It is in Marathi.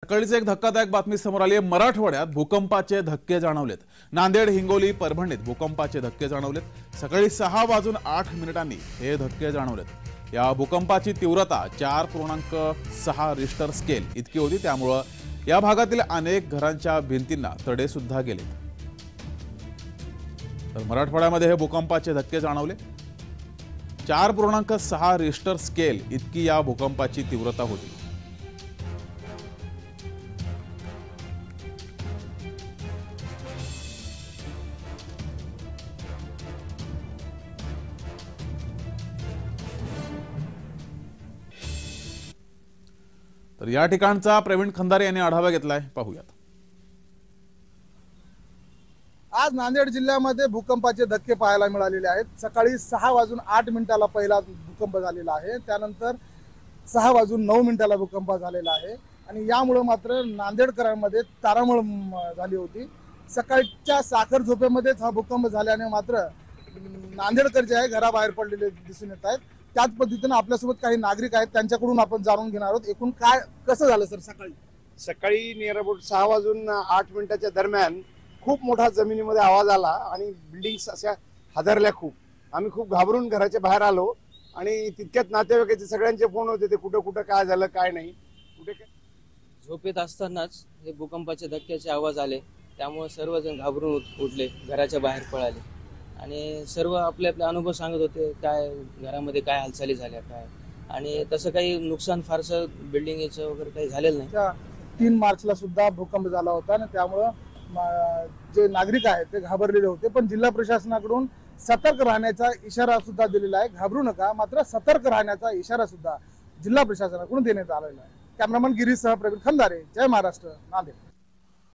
सकाळीच एक धक्कादायक बातमी समोर आली आहे। मराठवाड्यात भूकंपाचे धक्के जाणवलेत। नांदेड, हिंगोली, परभणीत भूकंपाचे धक्के जाणवलेत। सकाळी 6:08 हे धक्के जाणवलेत। या भूकंपाची तीव्रता 4.6 रिश्टर स्केल इतकी होती। त्यामुळे या भागातील अनेक घरांच्या भिंतींना तडे सुद्धा गेले। तर मराठवाड्यामध्ये हे भूकंपाचे धक्के जाणवले। 4.6 रिश्टर स्केल इतकी या भूकंपाची तीव्रता होती। तर या ठिकाणचा प्रवीण खंदारे यांनी आढावा घेतलाय, पाहूयात। आज नांदेड जिल्ह्यामध्ये भूकंपाचे धक्के पाहायला मिळालेले आहेत। सकाळी 6:08 पहिला भूकंप झालेला आहे, त्यानंतर 6:09 भूकंप झालेला आहे आणि यामुळे मात्र नांदेडकरांमध्ये तारांबळ झाली होती। सकाळच्या साखर झोपेमध्येच हा भूकंप झाल्याने मात्र नांदेडकर जे आहे घराबाहेर पडलेले दिसून येत आहेत। त्याच पद्धतीने आपल्यासोबत काही नागरिक आहेत, त्यांच्याकडून आपण जाणून घेणार आहोत एकूण काय कसं झालं सर। सकाळी नियर अबाउट 6:08 दरम्यान खूप मोठा जमिनीमध्ये आवाज आला आणि बिल्डिंग्स अशा हादरल्या। आम्ही खूप घाबरून घराच्या बाहेर आलो आणि तितक्यात नातेवाईकाचे सगळ्यांचे फोन होते, ते कुठं कुठं काय झालं काय नाही कुठे काय। झोपेत असतानाच हे भूकंपाचे धक्क्याचे आवाज आले, त्यामुळे सर्वजण घाबरून उठले, घराच्या बाहेर पळाले आणि सर्व आपले आपले अनुभव सांगत होते, काय घरामध्ये काय हालचाली झाल्या काय। आणि तसं काही नुकसान फारसं बिल्डिंगचं वगैरे काही झालेलं नाही। 3 मार्चला सुद्धा भूकंप झाला होता आणि त्यामुळे जे नागरिक आहेत ते घाबरलेले होते, पण जिल्हा प्रशासनाकडून सतर्क राहण्याचा इशारा सुद्धा दिलेला आहे। घाबरू नका, मात्र सतर्क राहण्याचा इशारा सुद्धा जिल्हा प्रशासनाकडून देण्यात आलेला आहे। कॅमेरामन गिरीशसह प्रवीण खंदारे, जय महाराष्ट्र, नांदेड।